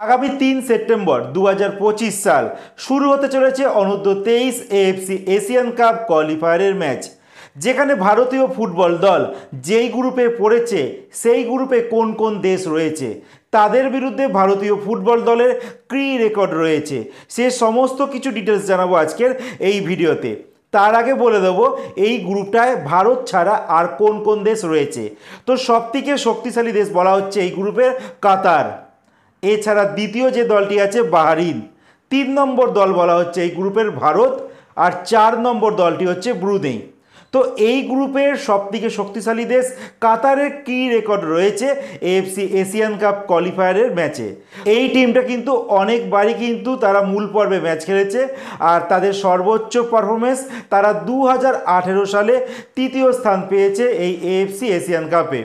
আগামী ৩ সেপ্টেম্বর ২০২৫ সাল শুরু হতে চলেছে অনূর্ধ্ব ২৩ এএফসি এশিয়ান কাপ কোয়ালিফায়ারের ম্যাচ, যেখানে ভারতীয় ফুটবল দল যেই গ্রুপে পড়েছে সেই গ্রুপে কোন কোন দেশ রয়েছে, তাদের বিরুদ্ধে ভারতীয় ফুটবল দলের কী রেকর্ড রয়েছে, সে সমস্ত কিছু ডিটেলস জানাবো আজকের এই ভিডিওতে। তার আগে বলে দেবো এই গ্রুপটায় ভারত ছাড়া আর কোন কোন দেশ রয়েছে। তো সবথেকে শক্তিশালী দেশ বলা হচ্ছে এই গ্রুপের কাতার। এছাড়া দ্বিতীয় যে দলটি আছে বাহরিন, ৩ নম্বর দল বলা হচ্ছে এই গ্রুপের ভারত, আর ৪ নম্বর দলটি হচ্ছে ব্রুনেই। তো এই গ্রুপের সবথেকে শক্তিশালী দেশ কাতারের কী রেকর্ড রয়েছে এএফসি এশিয়ান কাপ কোয়ালিফায়ারের ম্যাচে। এই টিমটা কিন্তু অনেকবারই কিন্তু তারা মূল পর্বে ম্যাচ খেলেছে, আর তাদের সর্বোচ্চ পারফরমেন্স তারা ২০১৮ সালে তৃতীয় স্থান পেয়েছে এই এএফসি এশিয়ান কাপে,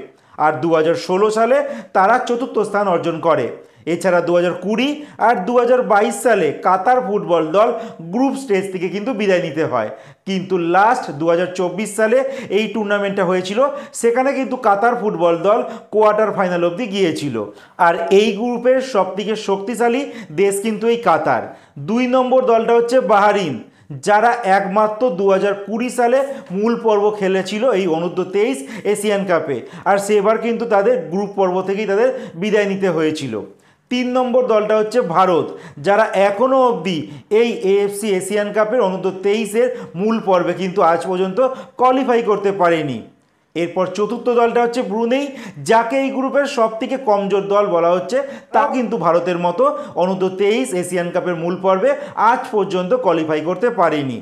আর ২০১৬ সালে তারা চতুর্থ স্থান অর্জন করে। এছাড়া ২০২০ আর ২০২২ সালে কাতার ফুটবল দল গ্রুপ স্টেজ থেকে কিন্তু বিদায় নিতে হয়, কিন্তু লাস্ট ২০২৪ সালে এই টুর্নামেন্টটা হয়েছিল, সেখানে কিন্তু কাতার ফুটবল দল কোয়ার্টার ফাইনাল অবধি গিয়েছিল। আর এই গ্রুপের সবথেকে শক্তিশালী দেশ কিন্তু এই কাতার। ২ নম্বর দলটা হচ্ছে বাহরিন, যারা একমাত্র ২০২০ সালে মূল পর্ব খেলেছিল এই অনূর্ধ্ব ২৩ এশিয়ান কাপে, আর সেবার কিন্তু তাদের গ্রুপ পর্ব থেকেই তাদের বিদায় নিতে হয়েছিল। ৩ নম্বর দলটা হচ্ছে ভারত, যারা এখনও অবধি এই এএফসি এশিয়ান কাপের অনূর্ধ্ব ২৩-এর মূল পর্বে কিন্তু আজ পর্যন্ত কোয়ালিফাই করতে পারেনি। এরপর চতুর্থ দলটা হচ্ছে ব্রুনেই, যাকে এই গ্রুপের সবথেকে কমজোর দল বলা হচ্ছে, তা কিন্তু ভারতের মতো অনূর্ধ্ব ২৩ এশিয়ান কাপের মূল পর্বে আজ পর্যন্ত কোয়ালিফাই করতে পারেনি।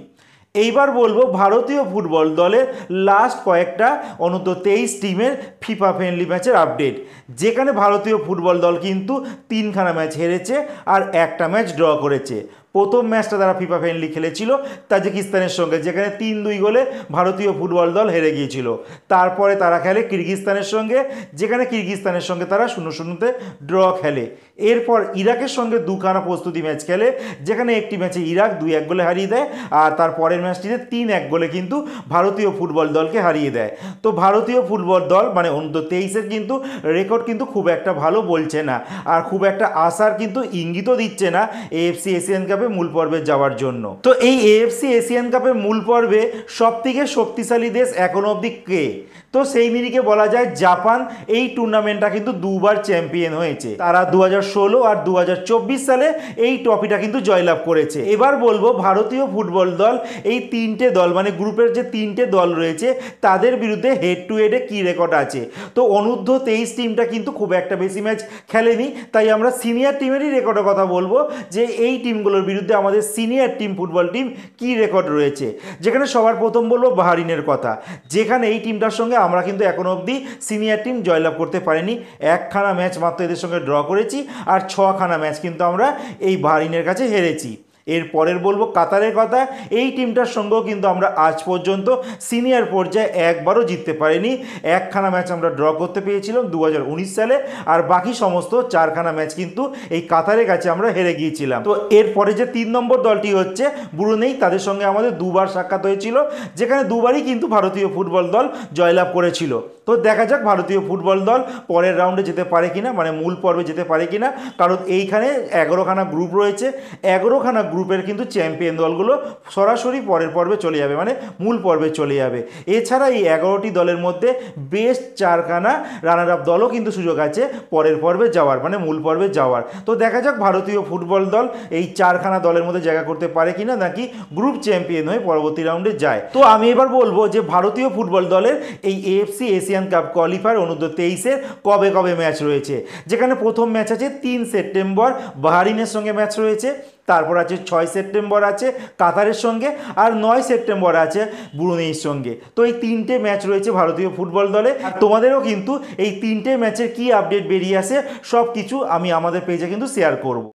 এইবার বলবো ভারতীয় ফুটবল দলের লাস্ট কয়েকটা অনূর্ধ্ব ২৩ টিমের ফিফা ফ্রেন্ডলি ম্যাচের আপডেট, যেখানে ভারতীয় ফুটবল দল কিন্তু ৩খানা ম্যাচ হেরেছে আর একটা ম্যাচ ড্র করেছে। প্রথম ম্যাচটা তারা ফিফা ফ্রেন্ডলি খেলেছিল তাজিকিস্তানের সঙ্গে, যেখানে ৩-২ গোলে ভারতীয় ফুটবল দল হেরে গিয়েছিল। তারপরে তারা খেলে কিরগিজস্তানের সঙ্গে, যেখানে কিরগিজস্তানের সঙ্গে তারা ০-০তে ড্র খেলে। এরপর ইরাকের সঙ্গে ২খানা প্রস্তুতি ম্যাচ খেলে, যেখানে একটি ম্যাচে ইরাক ২-১ গোলে হারিয়ে দেয়, আর তার পরের ম্যাচটিতে ৩-১ গোলে কিন্তু ভারতীয় ফুটবল দলকে হারিয়ে দেয়। তো ভারতীয় ফুটবল দল মানে অনূর্ধ্ব ২৩-এর কিন্তু রেকর্ড কিন্তু খুব একটা ভালো বলছে না, আর খুব একটা আশার কিন্তু ইঙ্গিতও দিচ্ছে না এএফসি এশিয়ান কাপ মূল পর্বে যাওয়ার জন্য। তো এই এএফসি এশিয়ান কাপের মূল পর্বে সবথেকে শক্তিশালী দেশ এখনো অবধি কে? তো সেই নিরিখে বলা যায় জাপান এই টুর্নামেন্টটা কিন্তু দুবার চ্যাম্পিয়ন হয়েছে। তারা ২০১৬ আর ২০২৪ সালে এই ট্রফিটা কিন্তু জয়লাভ করেছে। এবার বলবো ভারতীয় ফুটবল দল এই ৩টে দল মানে গ্রুপের যে ৩টে দল রয়েছে তাদের বিরুদ্ধে হেড টু হেডে কী রেকর্ড আছে। তো অনূর্ধ্ব ২৩ টিমটা কিন্তু খুব একটা বেশি ম্যাচ খেলেনি, তাই আমরা সিনিয়র টিমেরই রেকর্ডের কথা বলবো, যে এই টিমগুলোর বিরুদ্ধে আমাদের সিনিয়র টিম ফুটবল টিম কী রেকর্ড রয়েছে। যেখানে সবার প্রথম বলবো বাহরিনের কথা, যেখানে এই টিমটার সঙ্গে আমরা কিন্তু এখনো অবধি সিনিয়র টিম জয়লাভ করতে পারিনি। ১খানা ম্যাচ মাত্র এদের সঙ্গে ড্র করেছি, আর ৬খানা ম্যাচ কিন্তু আমরা এই বাহরিনের কাছে হেরেছি। এর পরের বলবো কাতারের কথা, এই টিমটার সঙ্গেও কিন্তু আমরা আজ পর্যন্ত সিনিয়র পর্যায়ে একবারও জিততে পারিনি। ১খানা ম্যাচ আমরা ড্র করতে পেরেছিলাম ২০১৯ সালে, আর বাকি সমস্ত ৪খানা ম্যাচ কিন্তু এই কাতারের কাছে আমরা হেরে গিয়েছিলাম। তো এরপরে যে ৩ নম্বর দলটি হচ্ছে ব্রুনেই, তাদের সঙ্গে আমাদের দুবার সাক্ষাৎ হয়েছিল, যেখানে দুবারই কিন্তু ভারতীয় ফুটবল দল জয়লাভ করেছিল। তো দেখা যাক ভারতীয় ফুটবল দল পরের রাউন্ডে যেতে পারে কিনা, মানে মূল পর্বে যেতে পারে কিনা, কারণ এইখানে ১১খানা গ্রুপ রয়েছে। ১১খানা গ্রুপের কিন্তু চ্যাম্পিয়ন দলগুলো সরাসরি পরের পর্বে চলে যাবে, মানে মূল পর্বে চলে যাবে। এছাড়া এই ১১টি দলের মধ্যে বেস্ট ৪খানা রানার আপ দলও কিন্তু সুযোগ আছে পরের পর্বে যাওয়ার, মানে মূল পর্বে যাওয়ার। তো দেখা যাক ভারতীয় ফুটবল দল এই ৪খানা দলের মধ্যে জায়গা করতে পারে কিনা, নাকি গ্রুপ চ্যাম্পিয়ন হয়ে পরবর্তী রাউন্ডে যায়। তো আমি এবার বলবো যে ভারতীয় ফুটবল দলের এই এএফসি এশিয়ান কাপ কোয়ালিফায়ার অনূর্ধ্ব ২৩-এর কবে কবে ম্যাচ রয়েছে। যেখানে প্রথম ম্যাচ আছে ৩ সেপ্টেম্বর বাহরিনের সঙ্গে ম্যাচ রয়েছে, তারপর আছে ৬ সেপ্টেম্বর আছে কাতারের সঙ্গে, আর ৯ সেপ্টেম্বর আছে ব্রুনেইয়ের সঙ্গে। তো এই ৩টে ম্যাচ রয়েছে ভারতীয় ফুটবল দলে। আর তোমাদেরও কিন্তু এই ৩টে ম্যাচের কি আপডেট বেরিয়ে আসে সব কিছু আমি আমাদের পেজে কিন্তু শেয়ার করব।